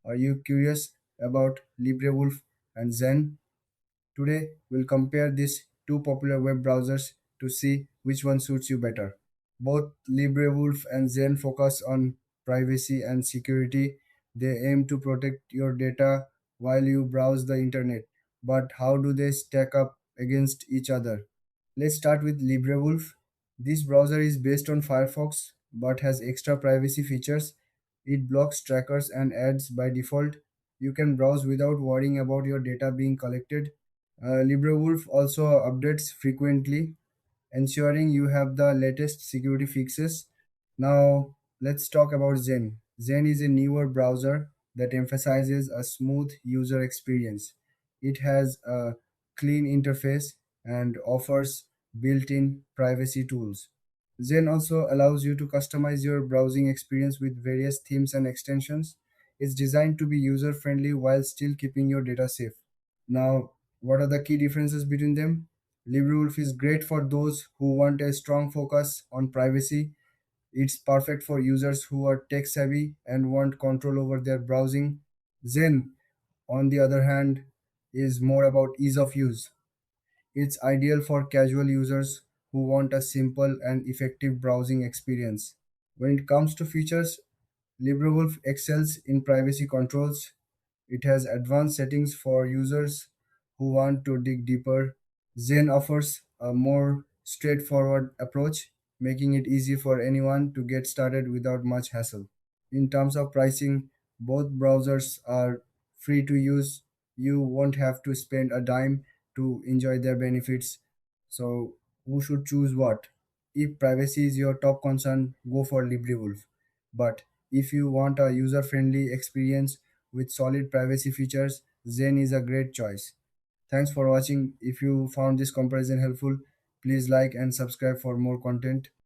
Are you curious about LibreWolf and Zen? Today, we'll compare these two popular web browsers to see which one suits you better. Both LibreWolf and Zen focus on privacy and security. They aim to protect your data while you browse the internet. But how do they stack up against each other? Let's start with LibreWolf. This browser is based on Firefox but has extra privacy features. It blocks trackers and ads by default. You can browse without worrying about your data being collected. LibreWolf also updates frequently, ensuring you have the latest security fixes. Now, let's talk about Zen. Zen is a newer browser that emphasizes a smooth user experience. It has a clean interface and offers built in privacy tools. Zen also allows you to customize your browsing experience with various themes and extensions. It's designed to be user friendly while still keeping your data safe. Now, what are the key differences between them? LibreWolf is great for those who want a strong focus on privacy. It's perfect for users who are tech savvy and want control over their browsing. Zen, on the other hand, is more about ease of use. It's ideal for casual users who want a simple and effective browsing experience. When it comes to features, LibreWolf excels in privacy controls. It has advanced settings for users who want to dig deeper. Zen offers a more straightforward approach, making it easy for anyone to get started without much hassle. In terms of pricing, both browsers are free to use. You won't have to spend a dime to enjoy their benefits. So, who should choose what? If privacy is your top concern, go for LibreWolf. But if you want a user friendly experience with solid privacy features, Zen is a great choice. Thanks for watching. If you found this comparison helpful, please like and subscribe for more content.